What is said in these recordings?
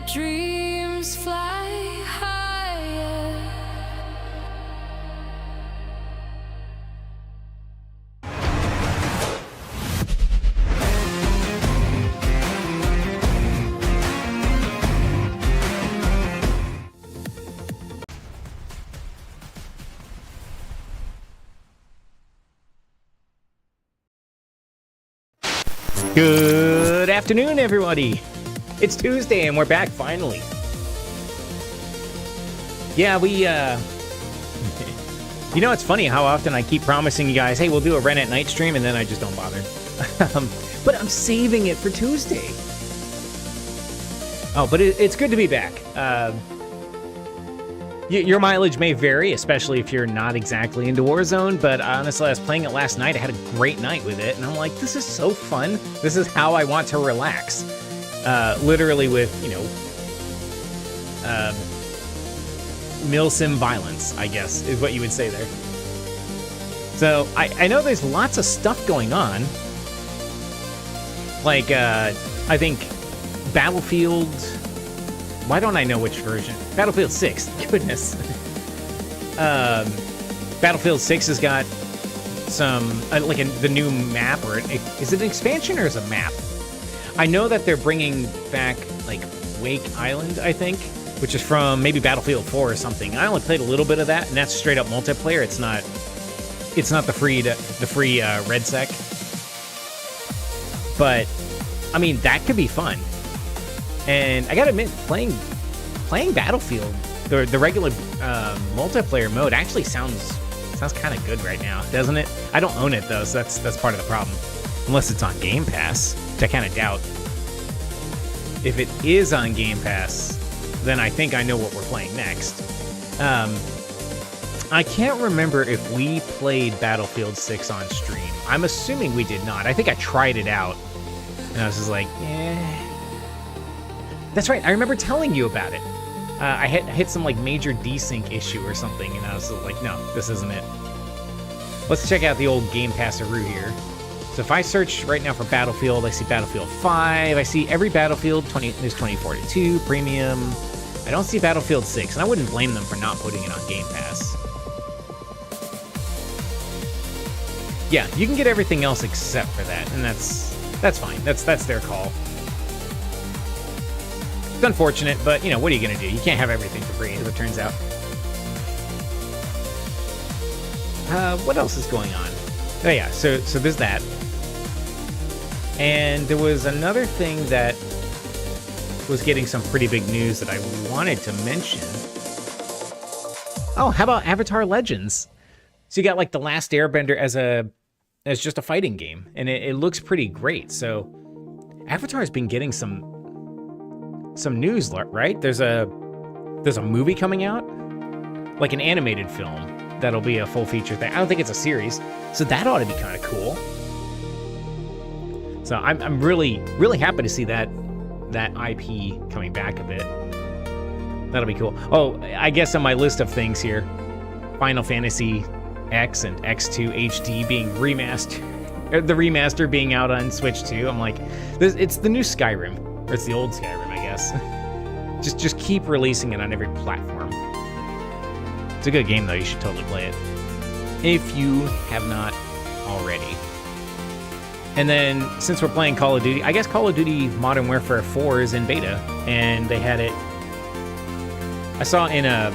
dreams fly higher. Good afternoon, everybody. It's Tuesday, and we're back, finally. Yeah, you know, it's funny how often I keep promising you guys, hey, we'll do a Ren at Night stream, and then I just don't bother. But I'm saving it for Tuesday. Oh, but it's good to be back. Your mileage may vary, especially if you're not exactly into Warzone, but honestly, I was playing it last night. I had a great night with it, and I'm like, this is so fun. This is how I want to relax. Literally with, you know, milsim violence, I guess, is what you would say there. So, I know there's lots of stuff going on. Like, I think Battlefield... Why don't I know which version? Battlefield 6. Goodness. Battlefield 6 has got some, the new map, or is it an expansion or is it a map? I know that they're bringing back, like, Wake Island, I think, which is from maybe Battlefield 4 or something. I only played a little bit of that, and that's straight up multiplayer. It's not the free RedSec. But, I mean, that could be fun. And I gotta admit, playing Battlefield, the regular multiplayer mode actually sounds kind of good right now, doesn't it? I don't own it though, so that's part of the problem. Unless it's on Game Pass, which I kind of doubt. If it is on Game Pass, then I think I know what we're playing next. I can't remember if we played Battlefield 6 on stream. I'm assuming we did not. I think I tried it out, and I was just like, eh. That's right, I remember telling you about it. I hit some like major desync issue or something, and I was like, no, this isn't it. Let's check out the old Game Pass-a-roo here. So if I search right now for Battlefield, I see Battlefield 5, I see every Battlefield, there's 2042, Premium. I don't see Battlefield 6, and I wouldn't blame them for not putting it on Game Pass. Yeah, you can get everything else except for that, and that's fine. That's their call. It's unfortunate, but, you know, what are you going to do? You can't have everything for free, as it turns out. What else is going on? Oh, yeah, so there's that. And there was another thing that was getting some pretty big news that I wanted to mention. Oh, how about Avatar Legends? So you got, like, The Last Airbender as just a fighting game, and it looks pretty great. So Avatar's been getting some news, right? There's a movie coming out, like an animated film that'll be a full feature thing. I don't think it's a series, so that ought to be kind of cool. So I'm really happy to see that IP coming back a bit. That'll be cool. Oh, I guess on my list of things here, Final Fantasy X and X2 HD being remastered, the remaster being out on Switch 2. I'm like, it's the new Skyrim, or it's the old Skyrim, I guess. just keep releasing it on every platform. It's a good game, though. You should totally play it if you have not already. And then, since we're playing Call of Duty, I guess Call of Duty Modern Warfare 4 is in beta, and they had it. I saw in a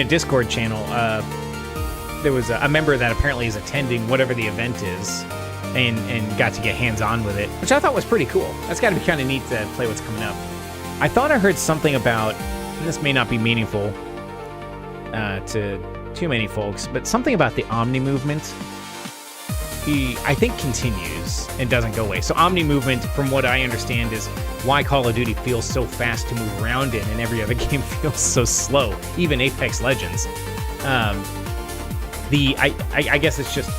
Discord channel, there was a member that apparently is attending whatever the event is, and got to get hands-on with it, which I thought was pretty cool. That's got to be kind of neat to play what's coming up. I thought I heard something about, and this may not be meaningful to too many folks, but something about the Omni movement, I think continues and doesn't go away. So Omni movement, from what I understand, is why Call of Duty feels so fast to move around in, and every other game feels so slow, even Apex Legends. I guess it's just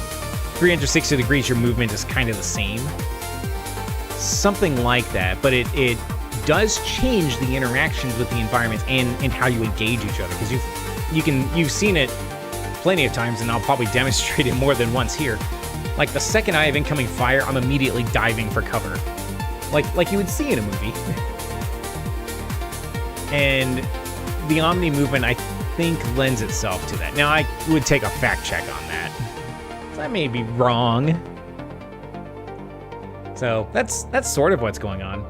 360 degrees, your movement is kind of the same. Something like that, but it does change the interactions with the environment and how you engage each other, because you've seen it plenty of times, and I'll probably demonstrate it more than once here. Like, the second I have incoming fire, I'm immediately diving for cover. Like you would see in a movie. And the Omni movement, I think, lends itself to that. Now, I would take a fact check on that. So I may be wrong. So that's sort of what's going on.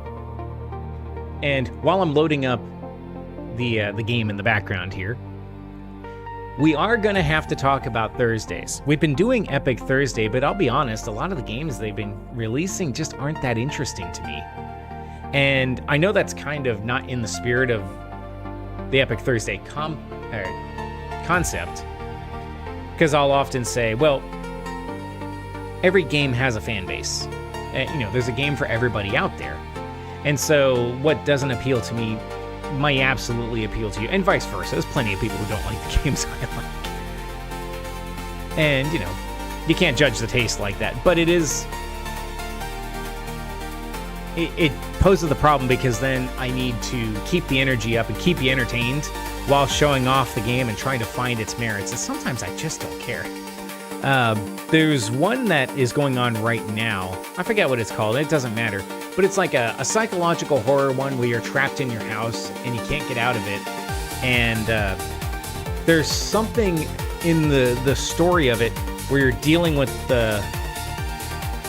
And while I'm loading up the game in the background here, we are going to have to talk about Thursdays. We've been doing Epic Thursday, but I'll be honest, a lot of the games they've been releasing just aren't that interesting to me. And I know that's kind of not in the spirit of the Epic Thursday concept, because I'll often say, well, every game has a fan base. There's a game for everybody out there. And so what doesn't appeal to me might absolutely appeal to you, and vice versa. There's plenty of people who don't like the games I like. And, you can't judge the taste like that. But it poses the problem, because then I need to keep the energy up and keep you entertained while showing off the game and trying to find its merits. And sometimes I just don't care. There's one that is going on right now. I forget what it's called. It doesn't matter. But it's like a psychological horror one where you're trapped in your house and you can't get out of it. And there's something in the story of it where you're dealing with the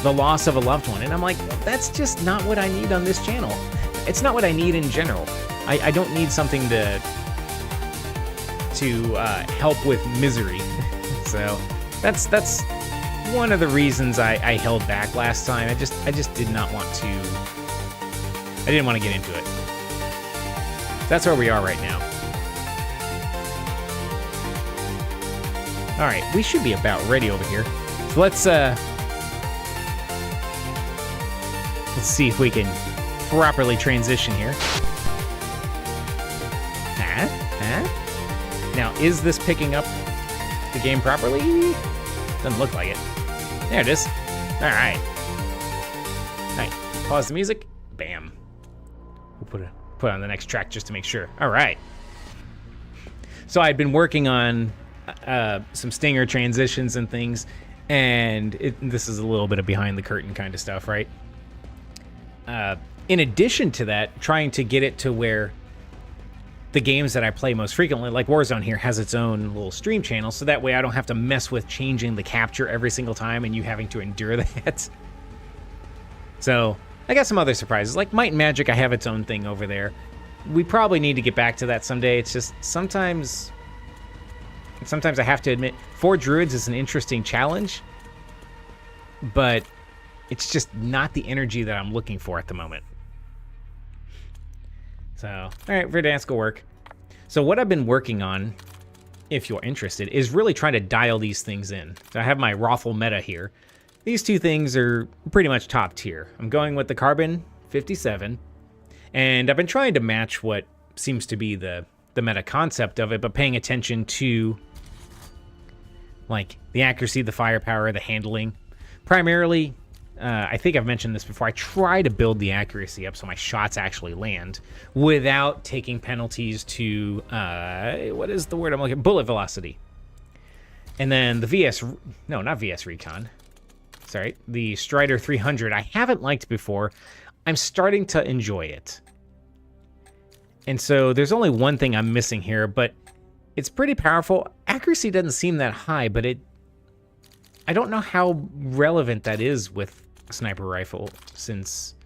loss of a loved one. And I'm like, that's just not what I need on this channel. It's not what I need in general. I don't need something to help with misery. So that's one of the reasons I held back last time. I just did not want to. I didn't want to get into it. That's where we are right now. All right, we should be about ready over here. So let's see if we can properly transition here. Now, is this picking up the game properly? Doesn't look like it. There it is. All right. All right. Pause the music. Bam. We'll put on the next track just to make sure. All right. So I'd been working on some stinger transitions and things, and this is a little bit of behind the curtain kind of stuff, right? In addition to that, trying to get it to where the games that I play most frequently, like Warzone here, has its own little stream channel, so that way I don't have to mess with changing the capture every single time and you having to endure that. So I got some other surprises, like Might and Magic. I have its own thing over there. We probably need to get back to that someday. It's just sometimes I have to admit, 4 Druids is an interesting challenge, but it's just not the energy that I'm looking for at the moment. So, all right, Verdansk will work. So what I've been working on, if you're interested, is really trying to dial these things in. So I have my Rothel meta here. These two things are pretty much top tier. I'm going with the Carbon 57, and I've been trying to match what seems to be the meta concept of it, but paying attention to like the accuracy, the firepower, the handling. Primarily, I think I've mentioned this before, I try to build the accuracy up so my shots actually land without taking penalties to, what is the word I'm looking for? Bullet velocity. And then the not VS Recon. Sorry, the Strider 300, I haven't liked before. I'm starting to enjoy it. And so there's only one thing I'm missing here, but it's pretty powerful. Accuracy doesn't seem that high, but I don't know how relevant that is with a sniper rifle, since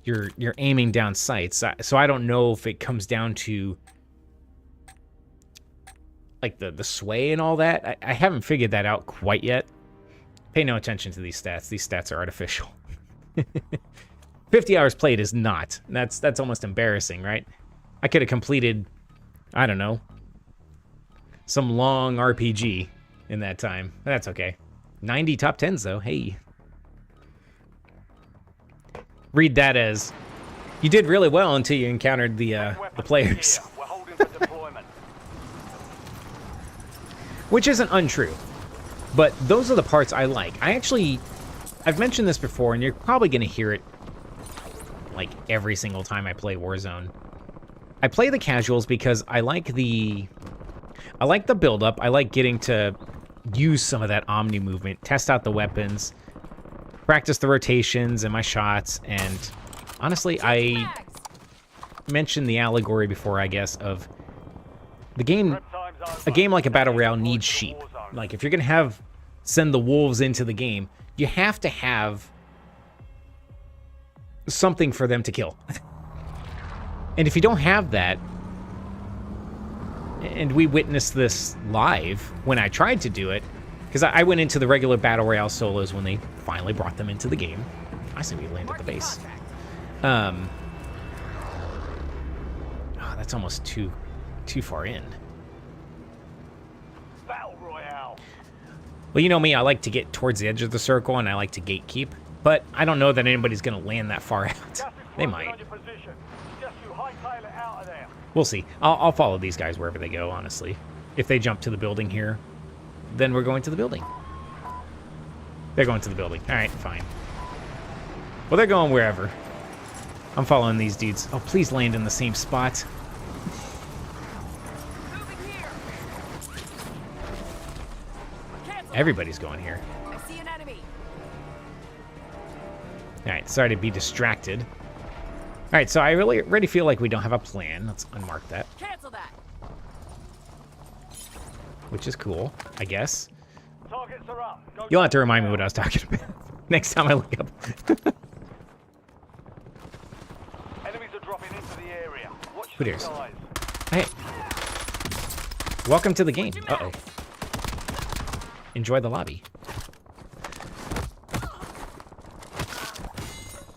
you're aiming down sights. So I don't know if it comes down to like the sway and all that. I haven't figured that out quite yet. Pay no attention to these stats. These stats are artificial. 50 hours played is not. That's almost embarrassing, right? I could have completed, I don't know, some long RPG in that time. That's okay. 90 top 10s though. Hey. Read that as you did really well until you encountered the players. Which isn't untrue. But those are the parts I like. I've mentioned this before, and you're probably going to hear it like every single time I play Warzone. I play the casuals because I like the build-up. I like getting to use some of that Omni movement, test out the weapons, practice the rotations and my shots, and honestly, I mentioned the allegory before, I guess, of the game. A game like a Battle Royale needs sheep. Like, if you're going to send the wolves into the game, you have to have something for them to kill. And if you don't have that, and we witnessed this live when I tried to do it, because I went into the regular Battle Royale solos when they finally brought them into the game. I say we land at the base. Oh, that's almost too far in. Battle Royale. Well, you know me, I like to get towards the edge of the circle, and I like to gatekeep. But I don't know that anybody's going to land that far out. They might. We'll see. I'll follow these guys wherever they go, honestly. If they jump to the building here, then we're going to the building. They're going to the building. All right, fine. Well, they're going wherever. I'm following these dudes. Oh, please land in the same spot. Everybody's going here. I see an enemy. All right, sorry to be distracted. All right, so I really already feel like we don't have a plan. Let's unmark that. Cancel that. Which is cool, I guess. Targets are up. Go You'll have to remind me what I was talking about next time I look up. Enemies are dropping into the area. Watch Who the dares? skies. Hey. Welcome to the game. Uh-oh. Enjoy the lobby.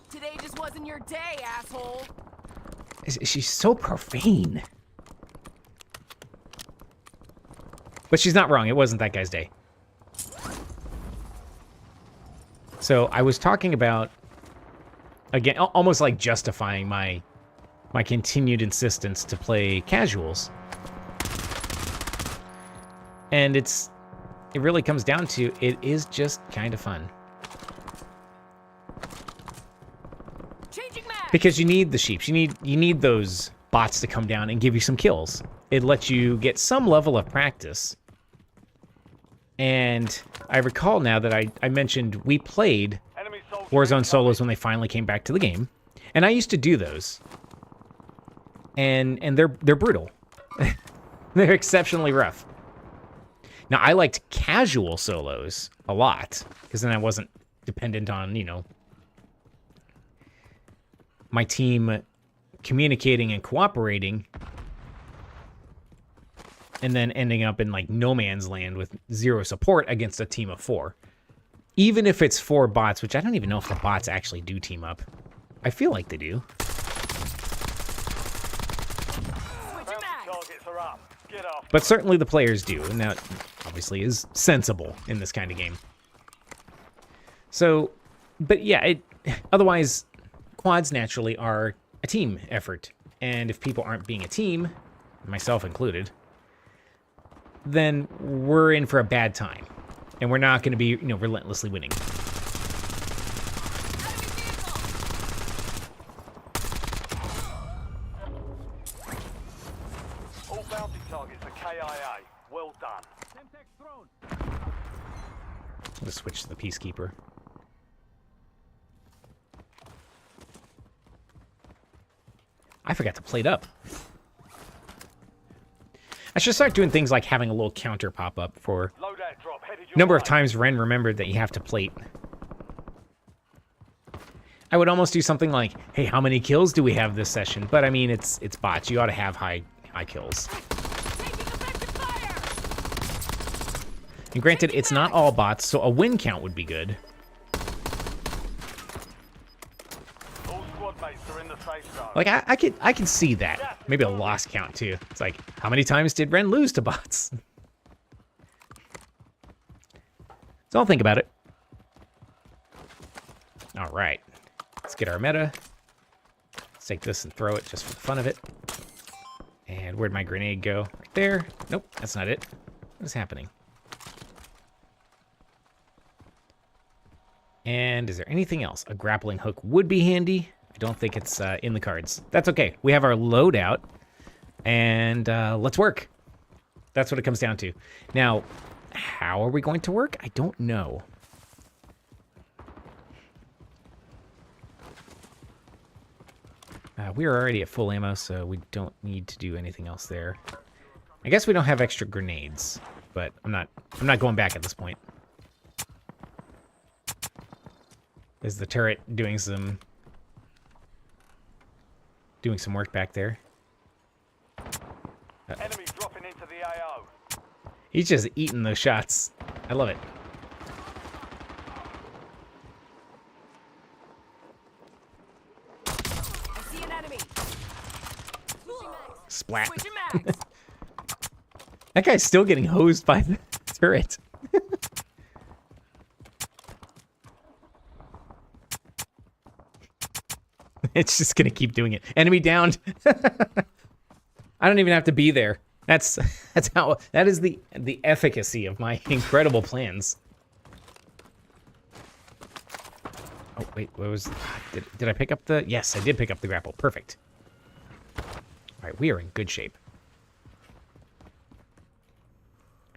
Today just wasn't your day, asshole. She's so profane. But she's not wrong. It wasn't that guy's day. So I was talking about, again, almost like justifying my continued insistence to play casuals. And it really comes down to, it is just kind of fun. Changing mag. Because you need the sheeps. You need those bots to come down and give you some kills. It lets you get some level of practice. And I recall now that I mentioned we played Warzone solos when they finally came back to the game. And I used to do those. And they're brutal. They're exceptionally rough. Now, I liked casual solos a lot, because then I wasn't dependent on, you know, my team communicating and cooperating, and then ending up in, like, no man's land with zero support against a team of 4. Even if it's 4 bots, which I don't even know if the bots actually do team up. I feel like they do. Targets are up. Get off. But certainly the players do, and that obviously is sensible in this kind of game. So, but yeah, otherwise, quads naturally are a team effort. And if people aren't being a team, myself included, then we're in for a bad time. And we're not going to be, you know, relentlessly winning. All bounty targets are KIA. Well done. Let's switch to the Peacekeeper. I forgot to plate up. I should start doing things like having a little counter pop up for Loadout drop headed your number of way. times Ren remembered that you have to plate. I would almost do something like, hey, how many kills do we have this session? But I mean, it's bots. You ought to have high kills. Taking effective fire. And granted, it's not all bots, so a win count would be good. All squad mates are in the safe zone. Like, I could see that. Maybe a loss count, too. It's like, how many times did Ren lose to bots? So I'll think about it. All right. Let's get our meta. Let's take this and throw it just for the fun of it. And where'd my grenade go? Right there. Nope, that's not it. What is happening? And is there anything else? A grappling hook would be handy. I don't think it's in the cards. That's okay. We have our loadout, and let's work. That's what it comes down to. Now, how are we going to work? I don't know. We are already at full ammo, so we don't need to do anything else there. I guess we don't have extra grenades, but I'm not going back at this point. Is the turret doing some work back there? Enemy dropping into the AO. He's just eating those shots. I love it. I see an enemy. Switching mags. Splat. Switching mags. That guy's still getting hosed by the turret. It's just gonna keep doing it. Enemy downed. I don't even have to be there. That is the efficacy of my incredible plans. Oh wait, what was? Did I pick up the? Yes, I did pick up the grapple. Perfect. All right, we are in good shape.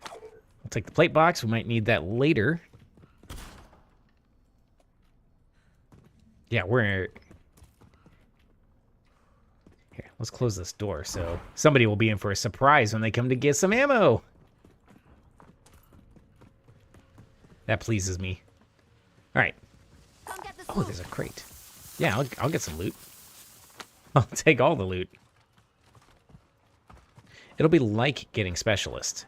I'll take the plate box. We might need that later. Yeah, we're here. Let's close this door so somebody will be in for a surprise when they come to get some ammo. That pleases me. All right. Come get this Oh, loot. there's a crate. Yeah, I'll get some loot. I'll take all the loot. It'll be like getting specialist.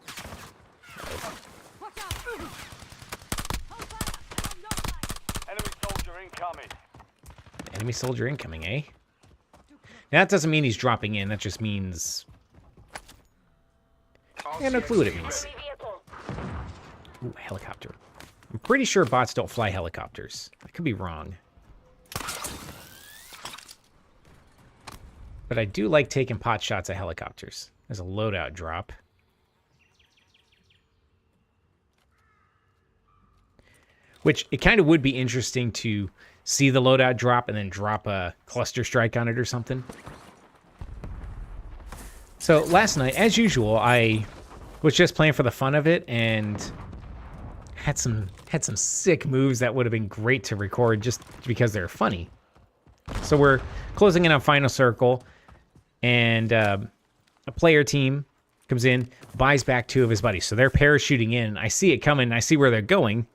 Watch out. Hold fire. I'm not fire. Enemy soldier incoming. Enemy soldier incoming, eh? Now, that doesn't mean he's dropping in. That just means... I have no clue what it means. Ooh, helicopter. I'm pretty sure bots don't fly helicopters. I could be wrong. But I do like taking pot shots at helicopters. There's a loadout drop. Which, it kind of would be interesting to see the loadout drop and then drop a cluster strike on it or something. So, last night, as usual, I was just playing for the fun of it and had some sick moves that would have been great to record just because they're funny. So we're closing in on Final Circle, and a player team comes in, buys back 2 of his buddies. So they're parachuting in. I see it coming. I see where they're going.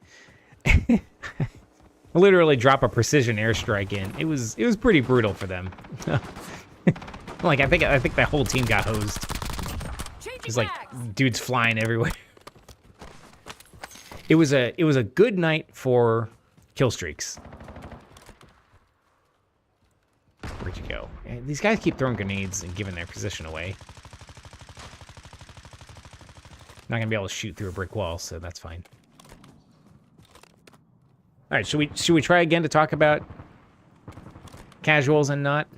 Literally drop a precision airstrike in. It was pretty brutal for them. Like I think that whole team got hosed. Changing There's like mags. dudes flying everywhere. It was a good night for kill streaks. Where'd you go? These guys keep throwing grenades and giving their position away. Not gonna be able to shoot through a brick wall, so that's fine. All right, should we try again to talk about casuals and not?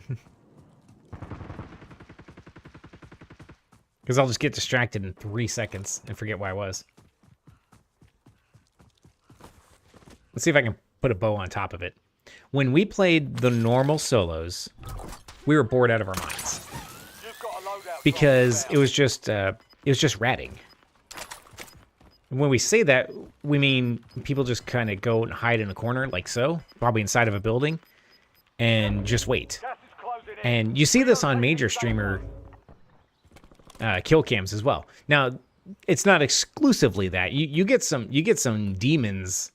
Because I'll just get distracted in 3 seconds and forget where I was. Let's see if I can put a bow on top of it. When we played the normal solos, we were bored out of our minds You've got a loadout. because it was just ratting. And when we say that, we mean people just kind of go and hide in a corner like so, probably inside of a building, and just wait. Gas is closing in. And you see this on major streamer kill cams as well. Now, it's not exclusively that. You get some demons,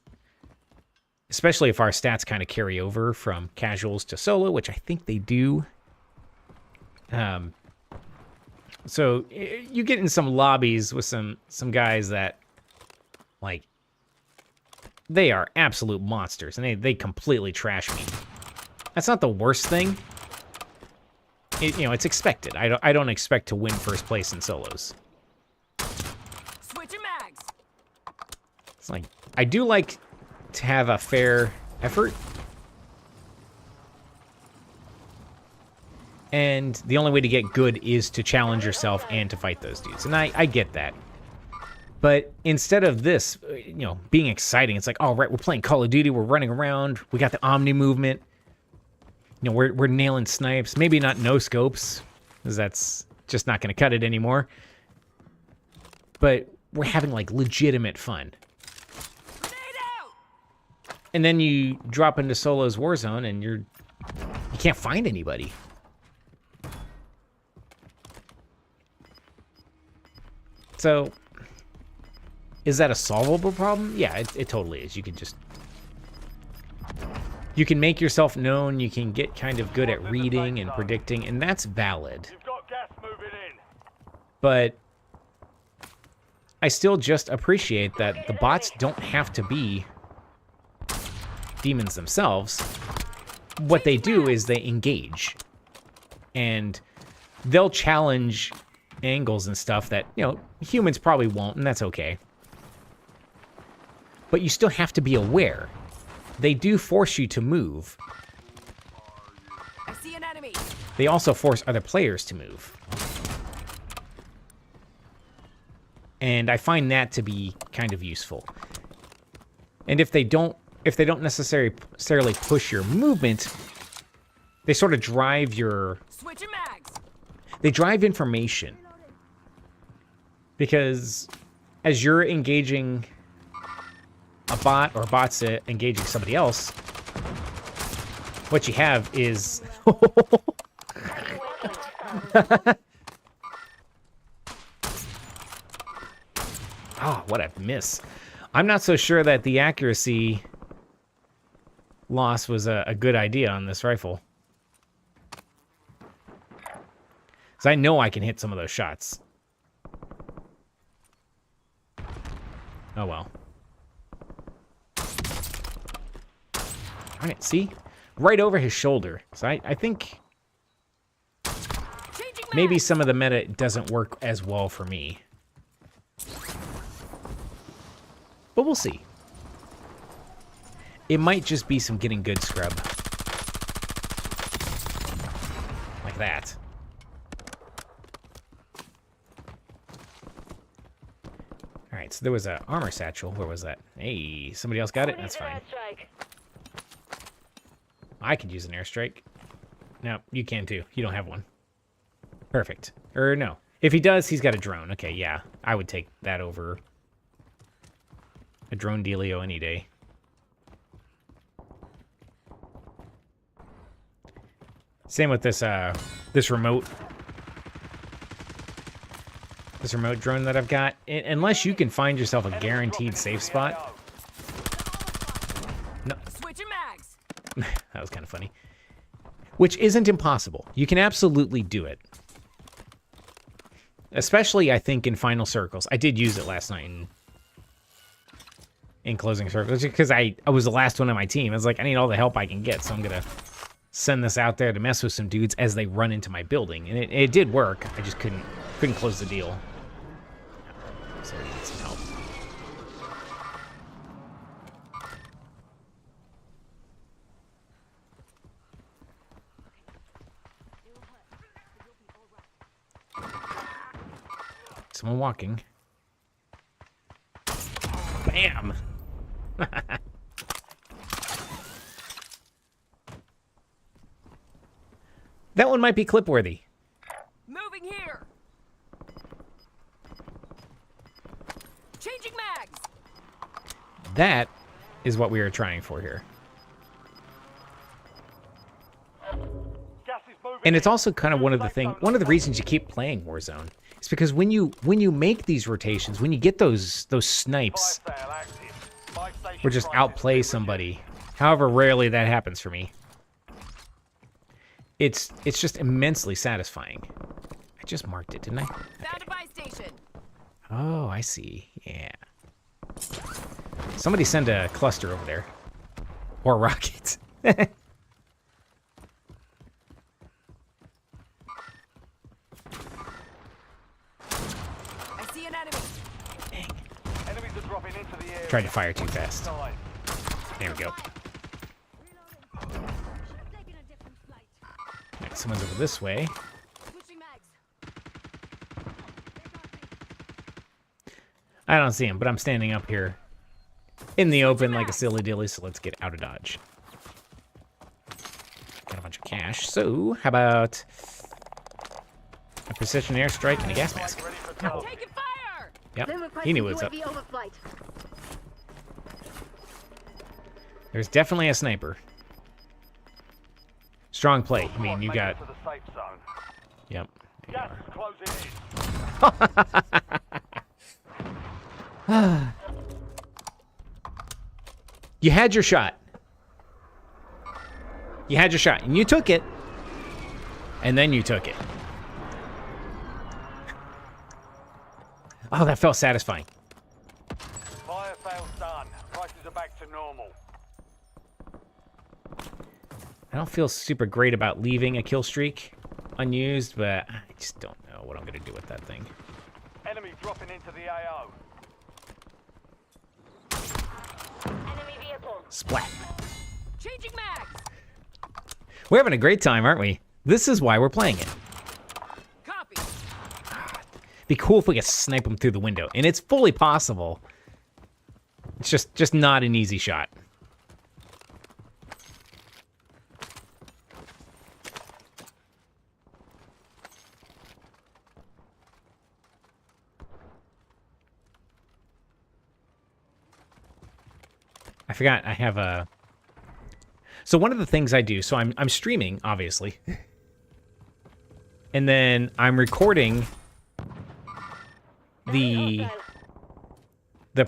especially if our stats kind of carry over from casuals to solo, which I think they do. So you get in some lobbies with some guys that, like, they are absolute monsters, and they completely trash me. That's not the worst thing. It's expected. I don't expect to win first place in solos. Switching mags. It's like, I do like to have a fair effort. And the only way to get good is to challenge yourself and to fight those dudes. And I get that. But instead of this, being exciting, it's like, all right, we're playing Call of Duty, we're running around, we got the Omni movement. We're nailing snipes. Maybe not no scopes, because that's just not going to cut it anymore. But we're having, like, legitimate fun. Grenade out. And then you drop into Solo's Warzone, and you can't find anybody. So, is that a solvable problem? Yeah, it totally is. You can just... You can make yourself known, you can get kind of good at reading and predicting, and that's valid. You've got gas moving in. But I still just appreciate that the bots don't have to be demons themselves. What they do is they engage. And they'll challenge angles and stuff that, you know, humans probably won't, and that's okay. But you still have to be aware. They do force you to move. I see an enemy. They also force other players to move. And I find that to be kind of useful. And if they don't necessarily push your movement, they sort of drive your... Switching mags. They drive information. Because as you're engaging a bot, or bots engaging somebody else, what you have is... Oh, what a miss. I'm not so sure that the accuracy loss was a good idea on this rifle. Because I know I can hit some of those shots. Oh, well. Darn it, see? Right over his shoulder. So I think maybe some of the meta doesn't work as well for me. But we'll see. It might just be some getting good scrub. Like that. Alright, so there was an armor satchel. Where was that? Hey, somebody else got it? That's fine. I could use an airstrike. No, you can too. You don't have one. Perfect. Or no. If he does, he's got a drone. Okay, yeah. I would take that over a drone dealio any day. Same with this this remote drone that I've got. Unless you can find yourself a guaranteed safe spot. No. Switching mags. That was kind of funny. Which isn't impossible. You can absolutely do it. Especially, I think, in final circles. I did use it last night in closing circles because I was the last one on my team. I was like, I need all the help I can get, so I'm gonna send this out there to mess with some dudes as they run into my building, and it did work. I just couldn't close the deal. So I need some help. Someone walking. Bam! That one might be clip-worthy. Moving here. Changing mags. That is what we are trying for here. Gas is moving And it's in. also kind of one of the reasons you keep playing Warzone. It's because when you make these rotations, when you get those snipes, Fire sale active. Buy station or just prices outplay reduced. somebody, however rarely that happens for me, it's just immensely satisfying. I just marked it, didn't I? Found a buy station. Oh, I see. Yeah. Somebody send a cluster over there. Or rockets. I see an enemy. Dang. Enemies are dropping into the area. Tried to fire too fast. Side. There we go. Alright, someone's over this way. Switching mags. I don't see him, but I'm standing up here in the open like a silly dilly, so let's get out of dodge. Got a bunch of cash, so how about a precision airstrike and a gas mask? Ready for No. target. Taking fire. Yep, he knew what's up. Overflight. There's definitely a sniper. Strong play. I mean, you Make it got... to the safe zone. Yep. There Gas you is closing in. You had your shot. You had your shot, and you took it. And then you took it. Oh, that felt satisfying. Fire fail's done. Prices are back to normal. I don't feel super great about leaving a kill streak unused, but I just don't know what I'm going to do with that thing. Enemy dropping into the AO. Enemy vehicle. Splat. Changing mags. We're having a great time, aren't we? This is why we're playing it. Copy. Be cool if we could snipe them through the window, and it's fully possible. It's just not an easy shot. I forgot I have a... So one of the things I do, so I'm streaming, obviously. And then I'm recording the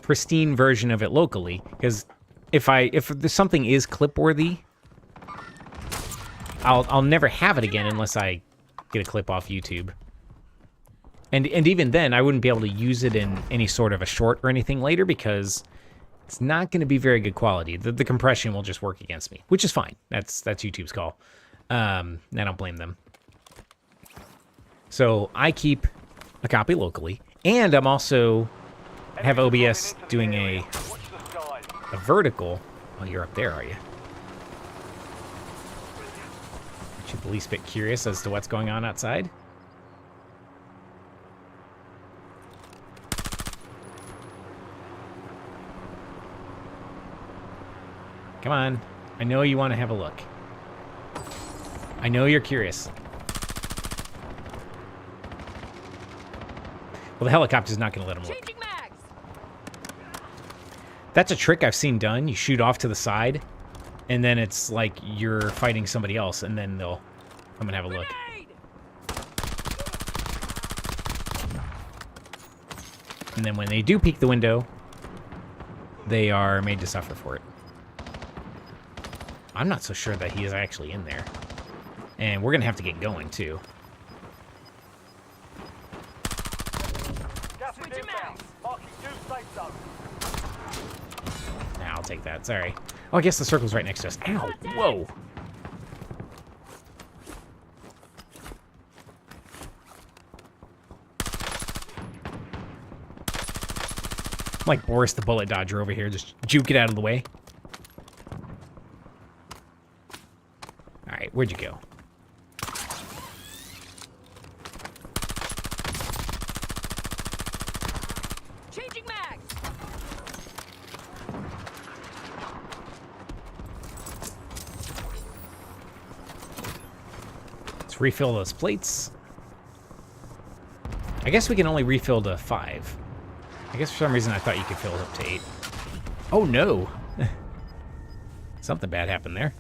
pristine version of it locally, because if something is clip worthy, I'll never have it again unless I get a clip off YouTube. And even then, I wouldn't be able to use it in any sort of a short or anything later, because it's not going to be very good quality. The compression will just work against me, which is fine. That's YouTube's call. I don't blame them. So I keep a copy locally, and I'm also have OBS doing a vertical. Oh, you're up there, are you? Aren't you the least bit curious as to what's going on outside? Come on. I know you want to have a look. I know you're curious. Well, the helicopter's not going to let him look. Changing mags. That's a trick I've seen done. You shoot off to the side, and then it's like you're fighting somebody else, and then they'll come and have a look. Grenade. And then when they do peek the window, they are made to suffer for it. I'm not so sure that he is actually in there. And we're going to have to get going, too. Gas is inbound. Marking new safe zone. Nah, I'll take that. Sorry. Oh, I guess the circle's right next to us. Ow! Whoa! I'm like Boris the Bullet Dodger over here. Just juke it out of the way. Alright, where'd you go? Changing mags. Let's refill those plates. I guess we can only refill to 5. I guess for some reason I thought you could fill it up to 8. Oh no! Something bad happened there.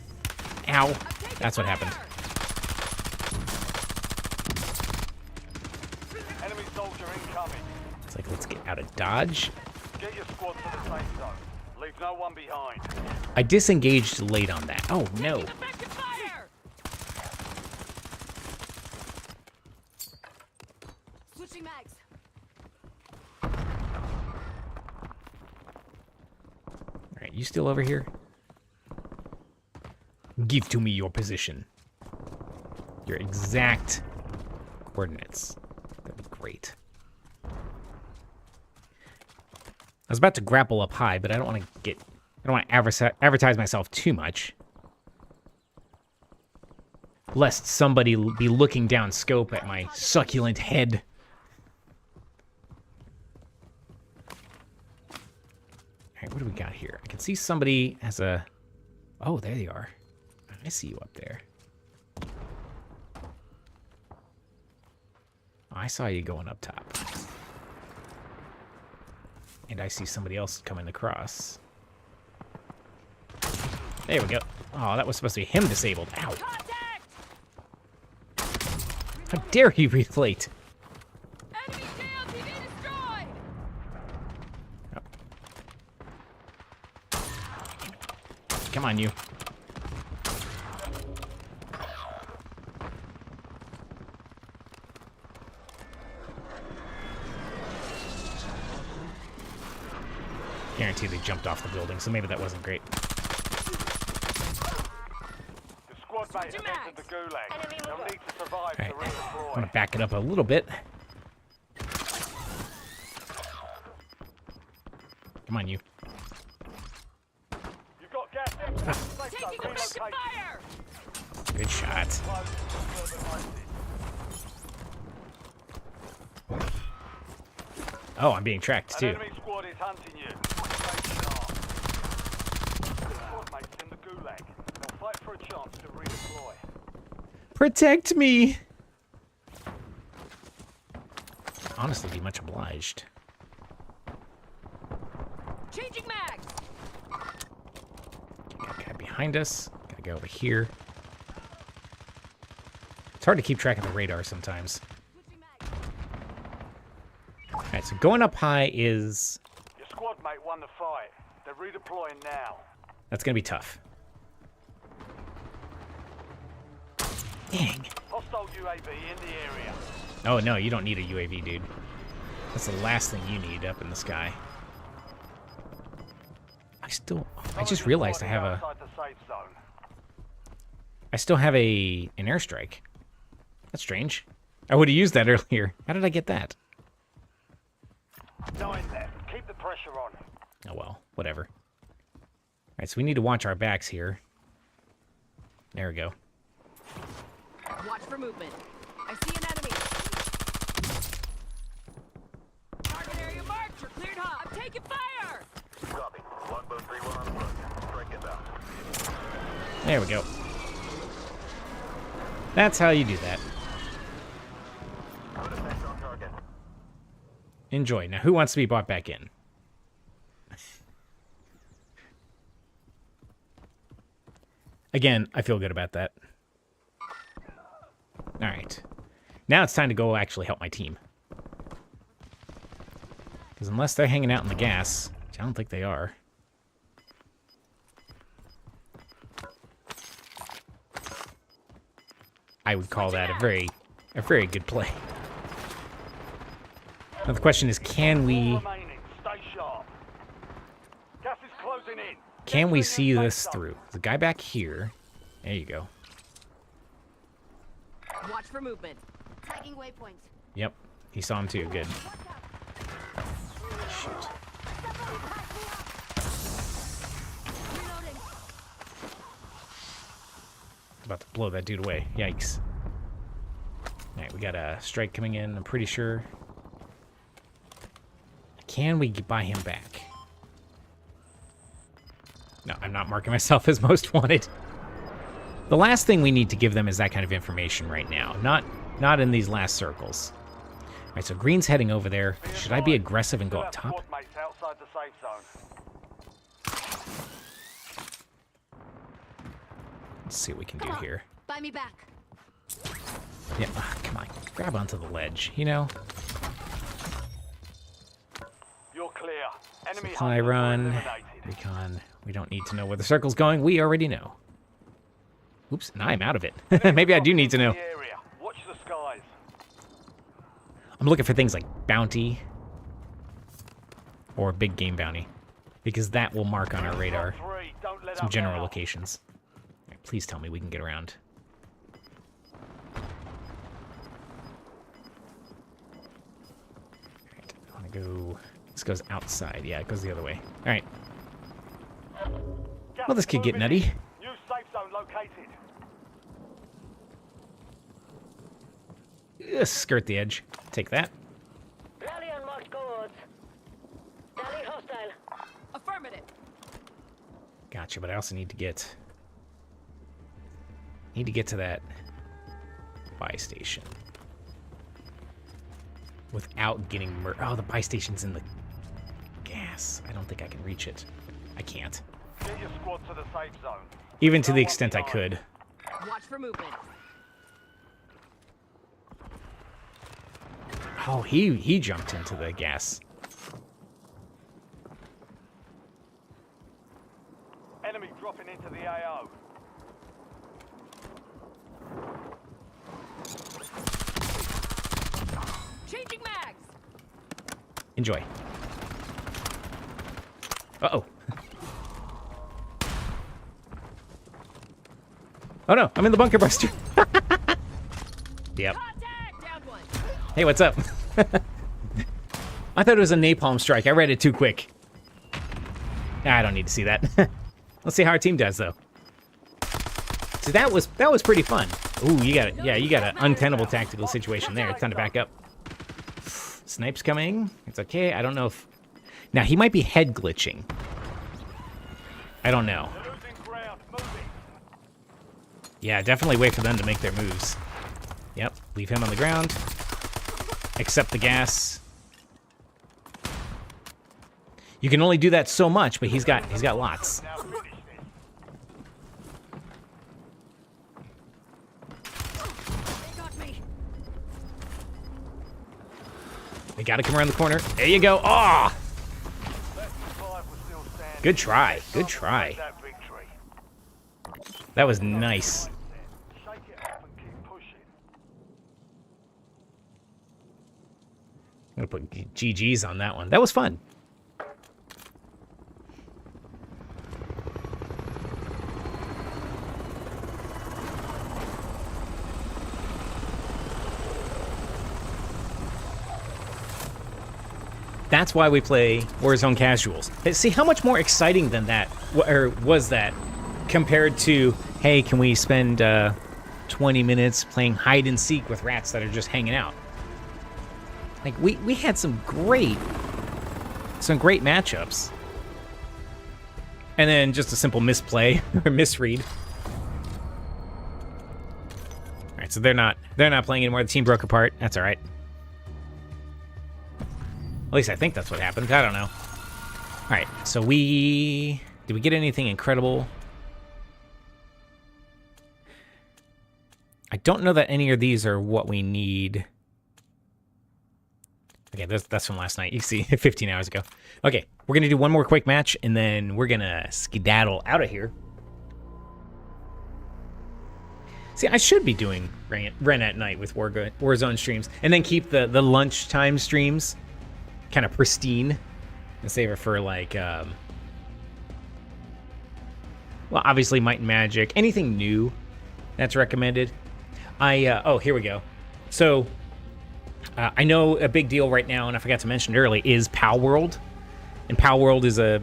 Ow. That's what happened. Enemy soldier incoming. It's like, let's get out of Dodge. Get your squad to the safe zone. Leave no one behind. I disengaged late on that. Oh no. Effective fire. Switching mags. Alright, you still over here? Give to me your position. Your exact coordinates. That'd be great. I was about to grapple up high, but I don't want to advertise myself too much. Lest somebody be looking down scope at my succulent head. Alright, what do we got here? I can see somebody has a... Oh, there they are. I see you up there. Oh, I saw you going up top. And I see somebody else coming across. There we go. Oh, that was supposed to be him disabled. Ow. Contact. How dare he reflate? Enemy tail TV destroyed. come on, you. Guarantee they jumped off the building, so maybe that wasn't great. The squad mate has entered the gulag. Enemy They'll mover. need to survive All right, to I'm redeploy. gonna back it up a little bit. Come on, you. You've got gas in. Safe zone Taking effective relocated. fire! Good shot. Close to further notice. Oh, I'm being tracked An too. enemy squad is hunting you. Stay sharp. The squad mate's in the gulag. They'll fight for a chance to redeploy. Protect me. Honestly, be much obliged. Changing mags! Got a guy behind us. Gotta go over here. It's hard to keep track of the radar sometimes. Switching mags. Alright, so going up high is... Your squad mate won the fight. They're redeploying now. That's gonna be tough. Dang. Hostile UAV in the area. Oh no, you don't need a UAV, dude. That's the last thing you need up in the sky. I just realized I have a... Outside the safe zone. I still have an airstrike. That's strange. I would have used that earlier. How did I get that? 9 left. Keep the pressure on. Oh well, whatever. Alright, so we need to watch our backs here. There we go. Watch for movement. I see an enemy. Target area marked. You're cleared hot. I'm taking fire! Copy. Longbow 3-1 on the front. Strike inbound. There we go. That's how you do that. Put effects on target. Enjoy. Now, who wants to be brought back in? Again, I feel good about that. All right. Now it's time to go actually help my team. Because unless they're hanging out in the gas, which I don't think they are. I would call that a very good play. Now the question is, can we Remaining. Stay sharp. Gas is closing in. can we Gas see in safe this zone. through? There's a guy back here. There you go. Watch for movement. Tagging waypoint. Yep. He saw him too. Good. Shoot. Reloading. About to blow that dude away. Yikes. Alright, we got a strike coming in, I'm pretty sure. Can we buy him back? No, I'm not marking myself as most wanted. The last thing we need to give them is that kind of information right now. Not in these last circles. Alright, so Green's heading over there. Should I be aggressive and go up top? Squad mates outside the safe zone. Let's see what we can do here. Buy me back. Yeah, come on. Grab onto the ledge, you know? You're clear. Enemy Supply hunters were run. eliminated. Recon. We don't need to know where the circle's going. We already know. Oops, now I'm out of it. Maybe I do need to know. The area. Watch the skies. I'm looking for things like bounty or big game bounty, because that will mark on our radar Three. Don't let some up general now. locations. All right, please tell me we can get around. Alright, I want to go... This goes outside. Yeah, it goes the other way. Alright. Gas Well, this could get moving nutty. in. New safe zone located. Skirt the edge. Take that. Rally on marked coordinates. Rally hostile. Affirmative. Gotcha, but I also need to get... to that buy station. Without getting oh, the buy station's in the gas. I don't think I can reach it. I can't. Get your squad to the safe zone. Even to No the one extent I behind. could. Watch for movement. Oh, he jumped into the gas. Enemy dropping into the AO. Changing mags. Enjoy. Uh-oh. Oh no, I'm in the bunker buster. Yep. Contact. Down one. Hey, what's up? I thought it was a napalm strike. I read it too quick. I don't need to see that. Let's see how our team does, though. So that was pretty fun. Ooh, you got an untenable tactical situation there. It's time to back up. Snipe's coming. It's okay. I don't know if... Now, he might be head glitching. I don't know. They're losing ground. Moving. Yeah, definitely wait for them to make their moves. Yep, leave him on the ground. Accept the gas. You can only do that so much, but he's got lots. Now finish this. They got me. They gotta come around the corner. There you go. Ah! Less than 5 were still standing. Good try. Good try. That victory. That was nice. Shake it up and keep pushing. I'm gonna put GG's on that one. That was fun. That's why we play Warzone Casuals. See, how much more exciting than that, or was that, compared to, hey, can we spend 20 minutes playing hide and seek with rats that are just hanging out? Like, we had some great matchups. And then just a simple misplay or misread. All right, so they're not playing anymore. The team broke apart. That's all right. At least I think that's what happened. I don't know. All right, so did we get anything incredible? I don't know that any of these are what we need. Okay, that's from last night. You see, 15 hours ago. Okay, we're going to do one more quick match, and then we're going to skedaddle out of here. See, I should be doing Ren at night with Warzone streams, and then keep the lunchtime streams kind of pristine, and save it for, like, well, obviously Might and Magic. Anything new that's recommended. Oh, here we go. So, I know a big deal right now, and I forgot to mention it earlier, is Pal World. And Pal World is it's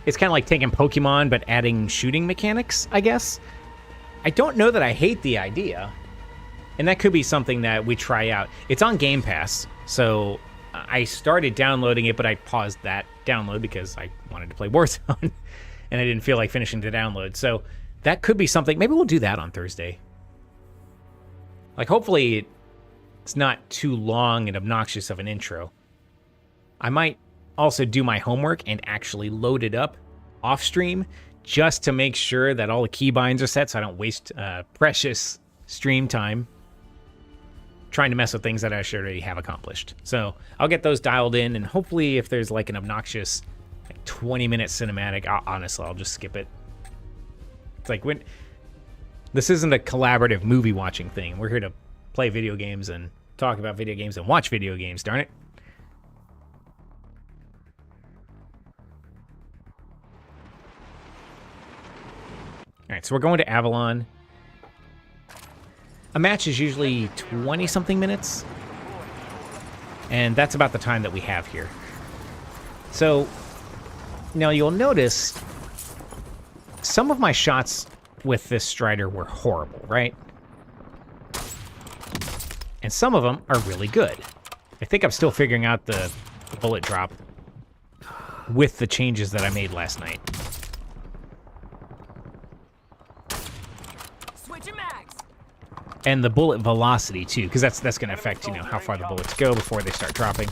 kind of like taking Pokemon, but adding shooting mechanics, I guess. I don't know that I hate the idea, and that could be something that we try out. It's on Game Pass, so I started downloading it, but I paused that download because I wanted to play Warzone, and I didn't feel like finishing the download. So that could be something. Maybe we'll do that on Thursday. Like, hopefully it's not too long and obnoxious of an intro. I might also do my homework and actually load it up off stream just to make sure that all the keybinds are set so I don't waste precious stream time trying to mess with things that I should already have accomplished. So I'll get those dialed in, and hopefully if there's like an obnoxious 20-minute cinematic, honestly, I'll just skip it. It's like, this isn't a collaborative movie watching thing. We're here to play video games and talk about video games and watch video games, darn it. All right, so we're going to Avalon. A match is usually 20-something minutes, and that's about the time that we have here. So, now you'll notice some of my shots with this Strider were horrible, right? And some of them are really good. I think I'm still figuring out the bullet drop with the changes that I made last night. Switching mags. And the bullet velocity, too, because that's going to affect, how far the bullets go before they start dropping.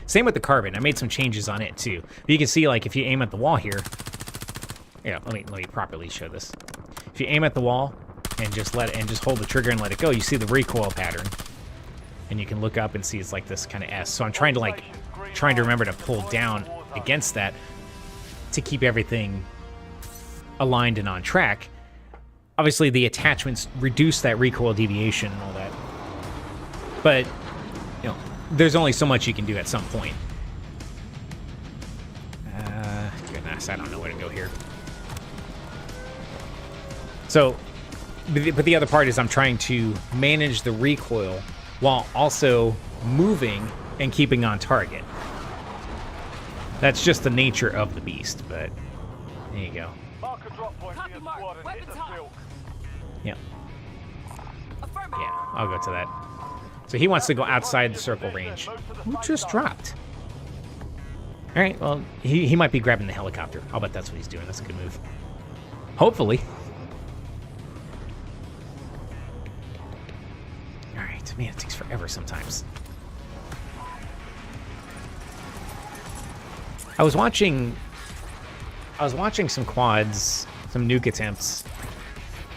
Same with the carbon. I made some changes on it, too. But you can see, like, if you aim at the wall here... Yeah, let me properly show this. If you aim at the wall and just hold the trigger and let it go, you see the recoil pattern. And you can look up and see it's like this kind of S. So I'm trying to remember to pull down against that. to keep everything aligned and on track. Obviously, the attachments reduce that recoil deviation and all that. But, you know, there's only so much you can do at some point. Goodness, I don't know where to go here. So, but the other part is I'm trying to manage the recoil while also moving and keeping on target. That's just the nature of the beast, but there you go. Mark a drop point for Copy, your Mark. squad and hit Weapons the hot. silk. Yeah, Affirmative. yeah, I'll go to that. So he wants to go outside the circle range. Who just dropped? All right, well, he might be grabbing the helicopter. I'll bet that's what he's doing. That's a good move. Hopefully. All right, man, it takes forever sometimes. I was watching some quads, some nuke attempts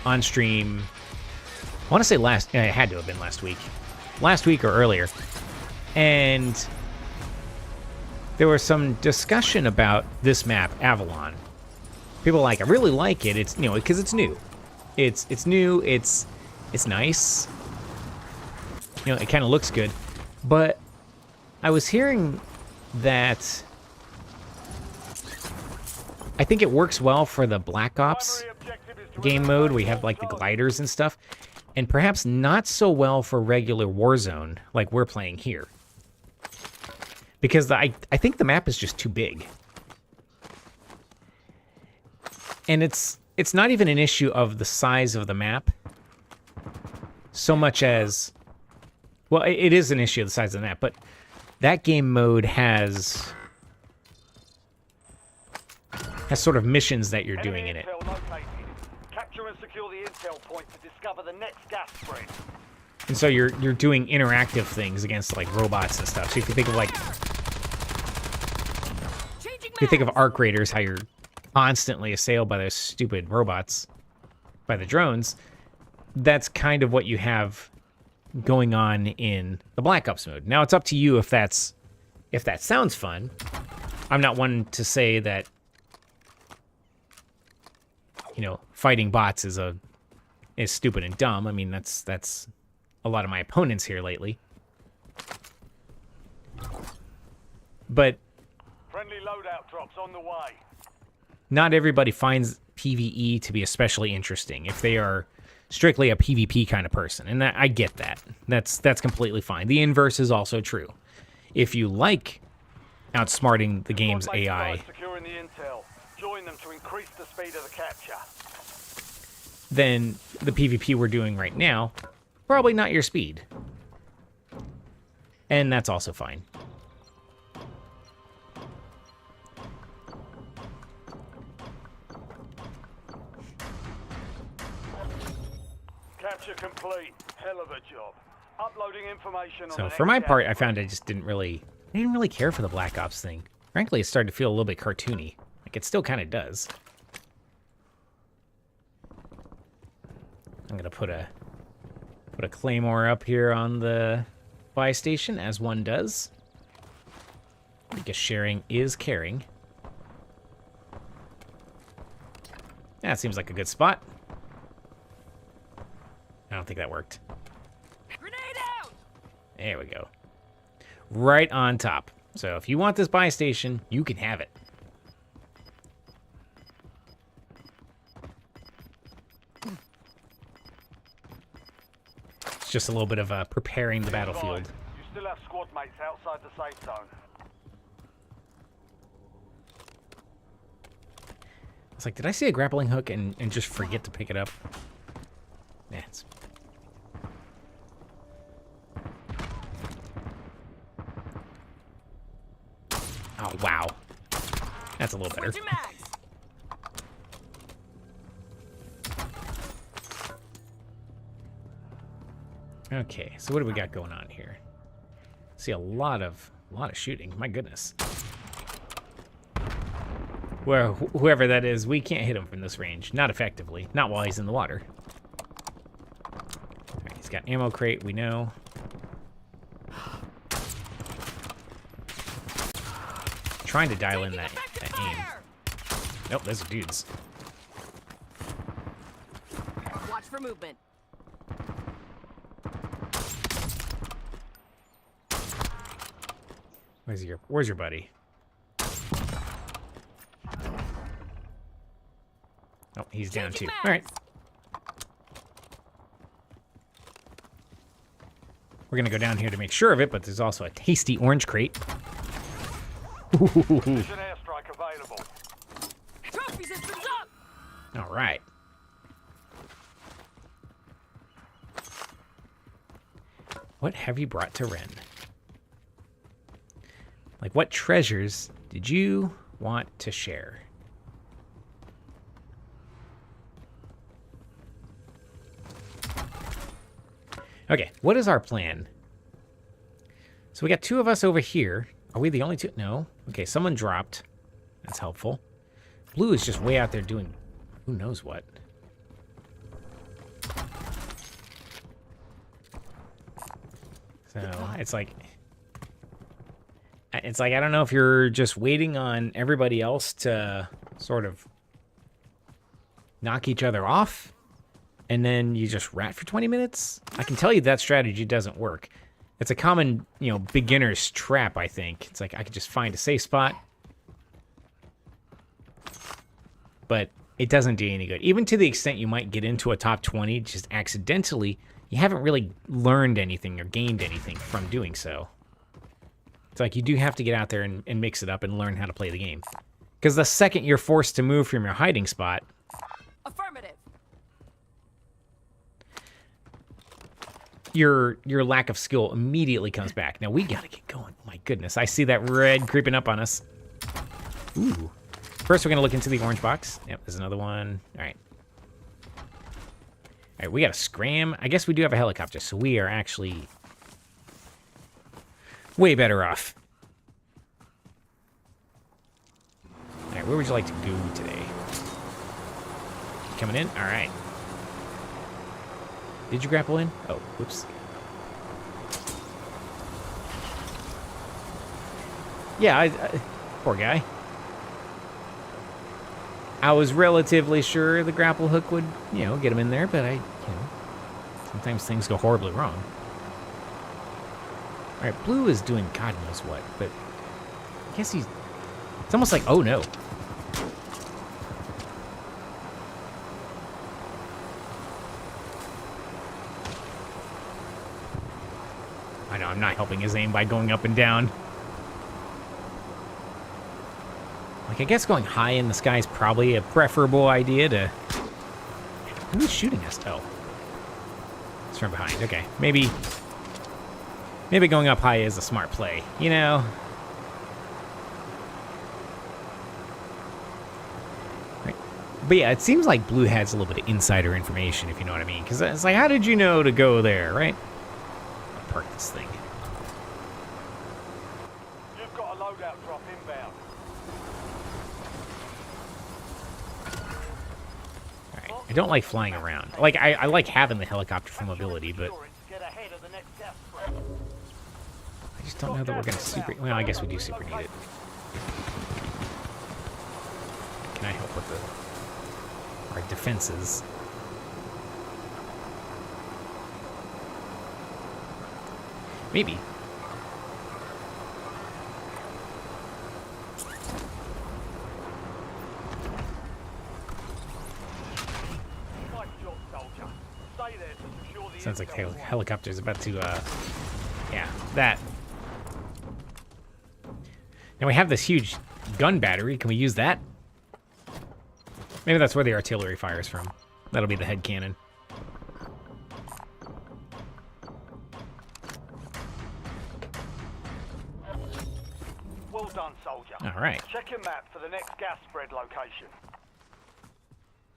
on stream. I want to say it had to have been last week or earlier. And there was some discussion about this map, Avalon. People are like, I really like it. It's, you know, because it's new. It's new. It's nice. You know, it kind of looks good. But I was hearing that I think it works well for the Black Ops game mode. We have like the gliders and stuff, and perhaps not so well for regular Warzone like we're playing here. Because I think the map is just too big. And it's not even an issue of the size of the map so much as, well, it is an issue of the size of the map, but that game mode has sort of missions that you're doing in it. Capture and secure the intel point to discover the next gas spread. And so you're doing interactive things against like robots and stuff. So if you think of like, if you think of arc raiders, how you're constantly assailed by those stupid robots, by the drones, that's kind of what you have going on in the Black Ops mode. Now it's up to you if that sounds fun. I'm not one to say that, you know, fighting bots is stupid and dumb. I mean, that's a lot of my opponents here lately. But Friendly loadout drops on the way. not everybody finds PvE to be especially interesting if they are strictly a PvP kind of person, and I get that. That's completely fine. The inverse is also true. If you like outsmarting the game's Squad mates AI, guys securing the intel. Join them to increase the speed of the capture. then the PvP we're doing right now, probably not your speed. And that's also fine. Capture complete. Hell of a job. Uploading information on So the for next my gas part, I spread. found I didn't really care for the Black Ops thing. Frankly, it started to feel a little bit cartoony. Like it still kind of does. I'm gonna put a claymore up here on the buy station, as one does. Because sharing is caring. That seems like a good spot. I don't think that worked. Grenade out! There we go. Right on top. So if you want this buy station, you can have it. It's just a little bit of preparing the battlefield. You still have squad mates outside the safe zone. It's like, did I see a grappling hook and just forget to pick it up? Nah, it's... Oh, wow. That's a little better. Switching mags! Okay, so what do we got going on here? See a lot of shooting. My goodness. Well, whoever that is, we can't hit him from this range. Not effectively. Not while he's in the water. Alright, he's got ammo crate, we know. Trying to dial in that aim. Nope, those are dudes. Watch for movement. Where's your buddy? Oh, he's down too. Changing All right. mags. We're gonna go down here to make sure of it, but there's also a tasty orange crate. There's an airstrike available. Trophy systems up. All right. What have you brought to Ren? Like, what treasures did you want to share? Okay, what is our plan? So we got 2 of us over here. Are we the only 2? No. Okay, someone dropped. That's helpful. Blue is just way out there doing who knows what. So it's like I don't know if you're just waiting on everybody else to sort of knock each other off, and then you just rat for 20 minutes. I can tell you that strategy doesn't work. It's a common, beginner's trap, I think. It's like I could just find a safe spot, but it doesn't do any good. Even to the extent you might get into a top 20 just accidentally, you haven't really learned anything or gained anything from doing so. It's like you do have to get out there and mix it up and learn how to play the game. Because the second you're forced to move from your hiding spot, Affirmative. your lack of skill immediately comes back. Now we gotta get going. Oh my goodness, I see that red creeping up on us. Ooh. First, we're gonna look into the orange box. Yep, there's another one. All right. All right, we got a scram. I guess we do have a helicopter, so we are actually way better off. All right, where would you like to go today? Coming in? All right. Did you grapple in? Oh, whoops. Yeah, I poor guy. I was relatively sure the grapple hook would, get him in there, but sometimes things go horribly wrong. All right, blue is doing God knows what, but I guess it's almost like, oh no. I know, I'm not helping his aim by going up and down. Like, I guess going high in the sky is probably a preferable idea to... Who's shooting us? Oh. It's from behind. Okay. Maybe going up high is a smart play. Right. But yeah, it seems like blue has a little bit of insider information, if you know what I mean. Because it's like, how did you know to go there, right? I'll park this thing. You've got a loadout drop inbound. I don't like flying around. Like, I like having the helicopter for mobility, but Get ahead of the next gas spread. I just don't know that we're going to super... Well, I guess we do super need it. Can I help with our defenses? Maybe. Sounds like the helicopter's about to, yeah, that. Now we have this huge gun battery. Can we use that? Maybe that's where the artillery fires from. That'll be the head cannon. Well done, soldier. All right. Check your map for the next gas spread location.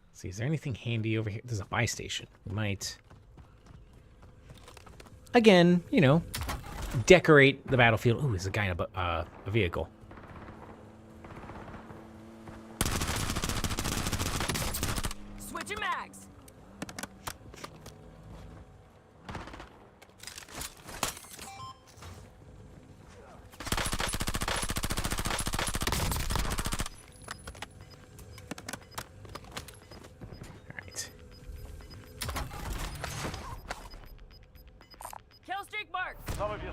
Let's see, is there anything handy over here? There's a buy station. We might... Again, decorate the battlefield. Ooh, there's a guy in a vehicle. Switching mags.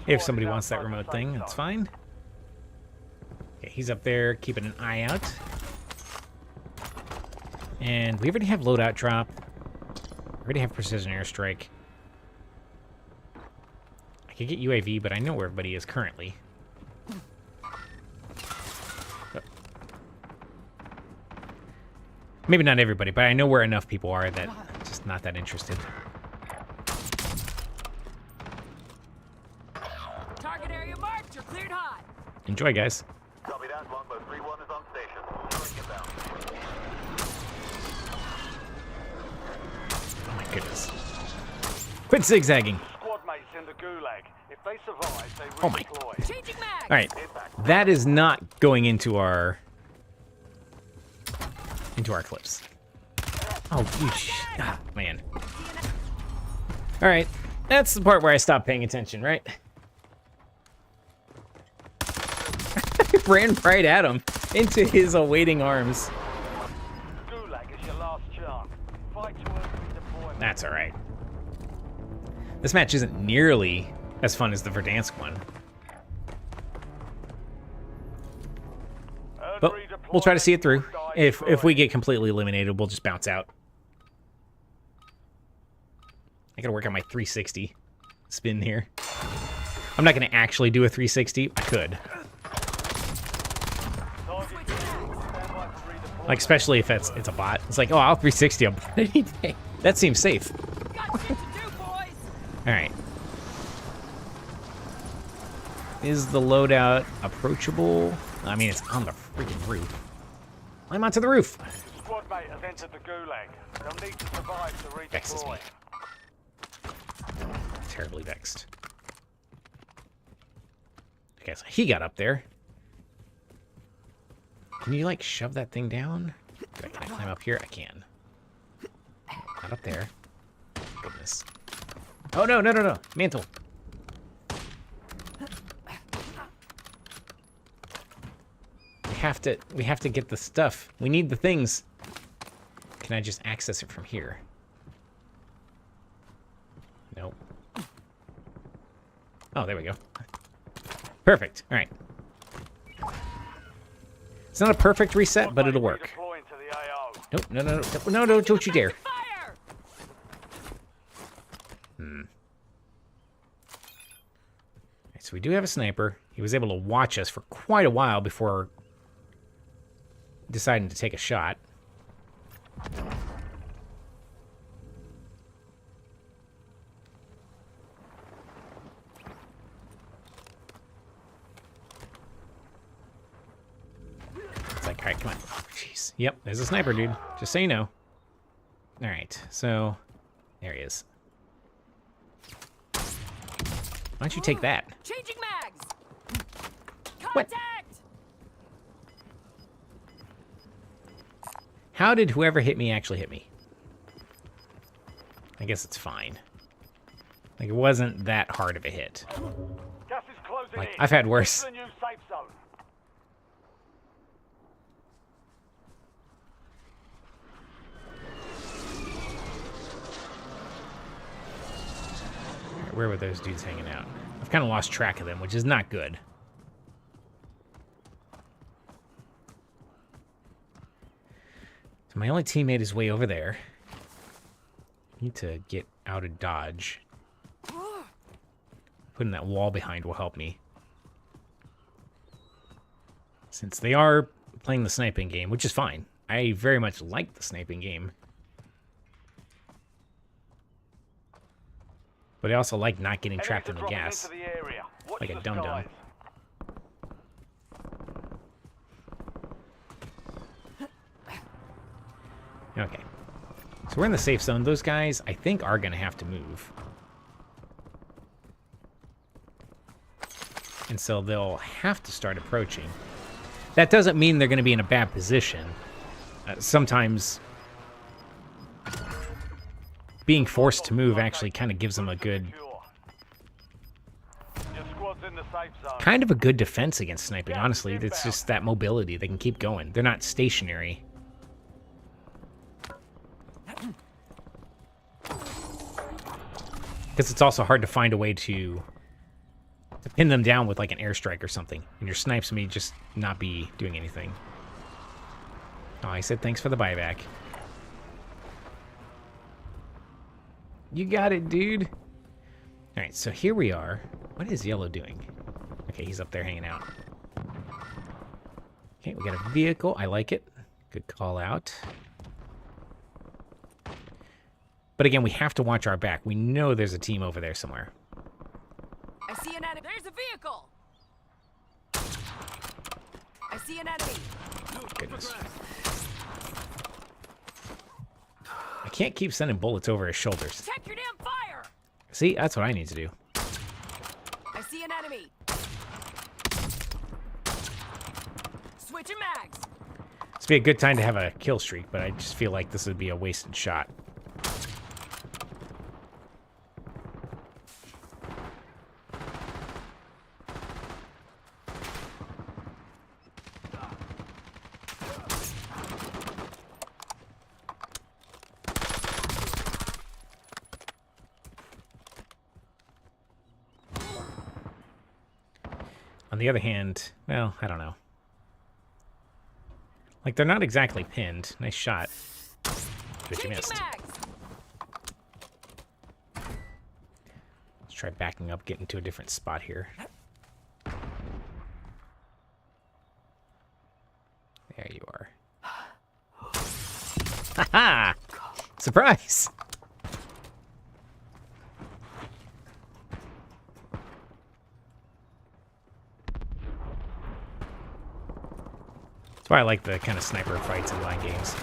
If somebody wants that remote thing, that's fine. Okay, he's up there keeping an eye out. And we already have loadout drop. We already have precision airstrike. I could get UAV, but I know where everybody is currently. Maybe not everybody, but I know where enough people are that I'm just not that interested. Target area marked. You're cleared hot. Enjoy, guys. Copy that. Longbow 3-1 is on station. Inbound. Oh my goodness. Quit zigzagging. Squad mates in the gulag. If they survive, they Oh my. redeploy. Changing mags. All right. That is not going into our clips. Oh, man. All right. That's the part where I stopped paying attention, right? Ran right at him into his awaiting arms. Gulag is your last chance. Fight to earn redeployment. That's all right. This match isn't nearly as fun as the Verdansk one. But we'll try to see it through. If we get completely eliminated, we'll just bounce out. I gotta work on my 360 spin here. I'm not gonna actually do a 360. I could. Like, especially if it's a bot. It's like, oh, I'll 360 him any day. That seems safe. Got shit to do, boys. All right. Is the loadout approachable? I mean, it's on the freaking roof. Climb onto the roof. Squad mate has entered the gulag. They'll need to survive to Vexes me. redeploy. Terribly vexed. Okay, so he got up there. Can you, like, shove that thing down? Can I climb up here? I can. Not up there. Goodness. Oh, no, no, no, no. Mantle. We have to get the stuff. We need the things. Can I just access it from here? Nope. Oh, there we go. Perfect. All right. It's not a perfect reset, but it'll work. Redeploying to the AO. Nope, no, no, no, no, no, don't you dare. Fire. Right, so we do have a sniper. He was able to watch us for quite a while before deciding to take a shot. It's like, all right, come on. Oh, jeez. Yep, there's a sniper, dude. Just so you know. All right, so there he is. Why don't you take that? Changing mags. What? Contact. How did whoever hit me actually hit me? I guess it's fine. Like, it wasn't that hard of a hit. Gas is closing Like, in. I've had worse. The new safe zone. Alright, where were those dudes hanging out? I've kind of lost track of them, which is not good. So my only teammate is way over there. Need to get out of dodge. Putting that wall behind will help me. Since they are playing the sniping game, which is fine. I very much like the sniping game. But I also like not getting trapped in the gas. Into the area. Watch Like a the dum-dum. skies. Okay. So we're in the safe zone. Those guys, I think, are going to have to move. And so they'll have to start approaching. That doesn't mean they're going to be in a bad position. Sometimes being forced to move actually kind of gives them a good, Your squad's in the safe zone. kind of a good defense against sniping, honestly. It's just that mobility. They can keep going. They're not stationary. Because it's also hard to find a way to to pin them down with like an airstrike or something, and your snipes may just not be doing anything. Oh, I said thanks for the buyback. You got it, dude. All right, so here we are. What is Yellow doing? Okay, he's up there hanging out. Okay, we got a vehicle. I like it. Good call out. But again, we have to watch our back. We know there's a team over there somewhere. I see an enemy. There's a vehicle. I see an enemy. Goodness. I can't keep sending bullets over his shoulders. Check your damn fire. See, that's what I need to do. I see an enemy. Switching mags. This would be a good time to have a kill streak, but I just feel like this would be a wasted shot. On the other hand, well, I don't know. Like, they're not exactly pinned. Nice shot. But you missed. Let's try backing up, getting to a different spot here. There you are. Ha-ha! Surprise! That's why I like the kind of sniper fights in line games.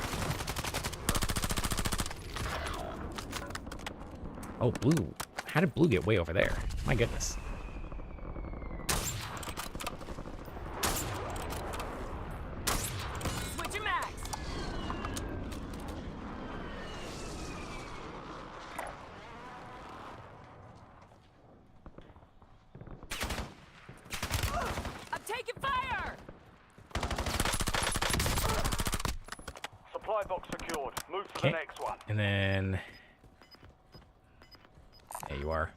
Oh, blue. How did blue get way over there? My goodness. Switching mags. I'm taking fire. Supply box secured. Move to Okay. the next one. And then... There you are.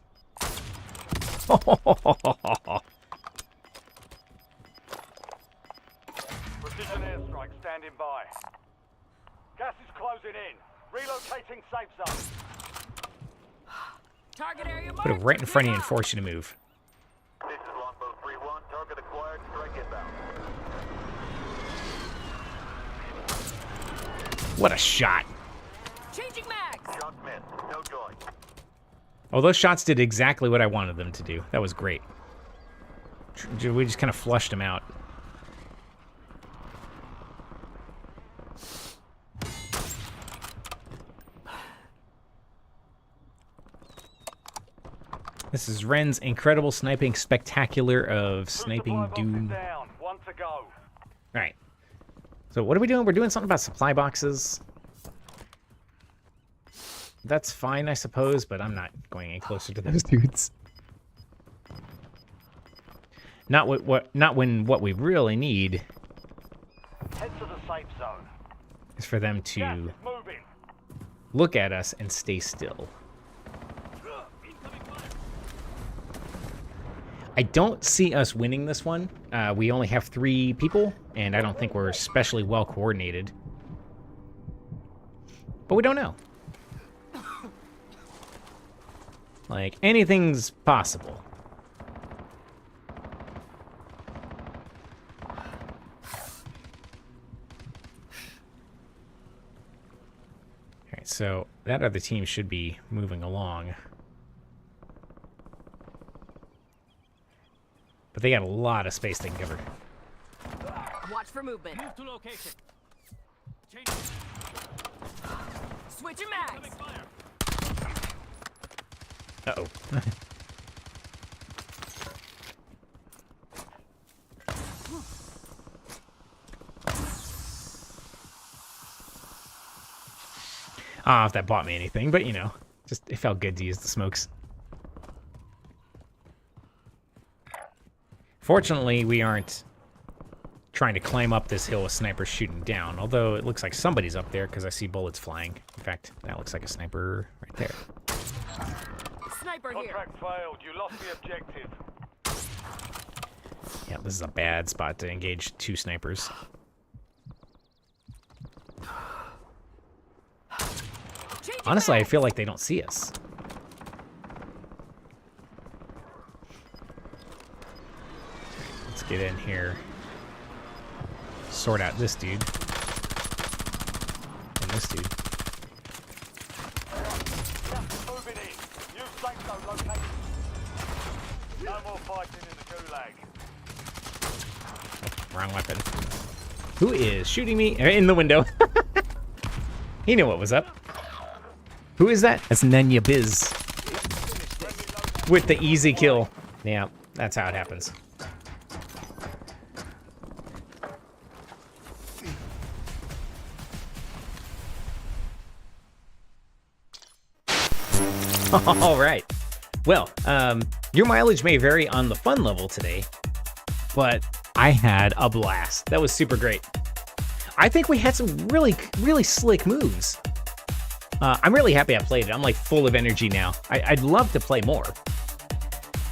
Precision airstrike standing by. Gas is closing in. Relocating safe zone. Target area Put it marked. right in front of you and force you to move. This is Longbow 3-1. Target acquired. Strike inbound. What a shot. Changing mags. Shot missed. No joy. Oh, those shots did exactly what I wanted them to do. That was great. We just kind of flushed them out. This is Ren's incredible sniping spectacular of sniping Supply box is doom. down. One to go. All right. So what are we doing? We're doing something about supply boxes. That's fine, I suppose, but I'm not going any closer to those dudes. Not when what we really need Head to the safe zone. is for them Gas to is moving. look at us and stay still. I don't see us winning this one. We only have 3 people, and I don't think we're especially well coordinated. But we don't know. Like, anything's possible. Alright, so that other team should be moving along. But they got a lot of space they can cover. Watch for movement. Move to location. Change. Switching mags. Fire. Uh-oh. I don't know if that bought me anything, but you know, just it felt good to use the smokes. Fortunately, we aren't trying to climb up this hill with snipers shooting down, although it looks like somebody's up there because I see bullets flying. In fact, that looks like a sniper right there. Sniper here. Contract failed. You lost the objective. Yeah, this is a bad spot to engage 2 snipers. Honestly, I feel like they don't see us. Let's get in here. Sort out this dude. And this dude. Moving in. New safe zone located. No more fighting in the gulag. Wrong weapon. Who is shooting me in the window? He knew what was up. Who is that? That's Nenya Biz. With the easy kill. Yeah, that's how it happens. All right. Well, your mileage may vary on the fun level today, but I had a blast. That was super great. I think we had some really, really slick moves. I'm really happy I played it. I'm like full of energy now. I'd love to play more.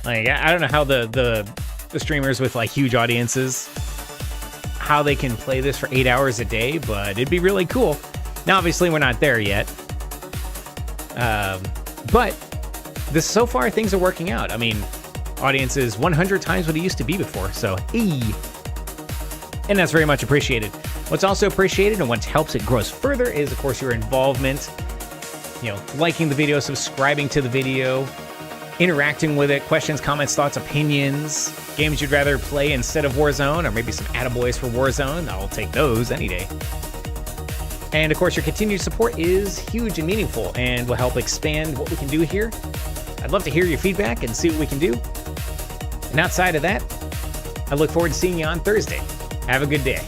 Like, I don't know how the streamers with like huge audiences, how they can play this for 8 hours a day, but it'd be really cool. Now, obviously, we're not there yet. But so far, things are working out. I mean, audience is 100 times what it used to be before, so and that's very much appreciated. What's also appreciated and what helps it grow further is, of course, your involvement. You know, liking the video, subscribing to the video, interacting with it, questions, comments, thoughts, opinions, games you'd rather play instead of Warzone, or maybe some attaboys for Warzone. I'll take those any day. And of course, your continued support is huge and meaningful and will help expand what we can do here. I'd love to hear your feedback and see what we can do. And outside of that, I look forward to seeing you on Thursday. Have a good day.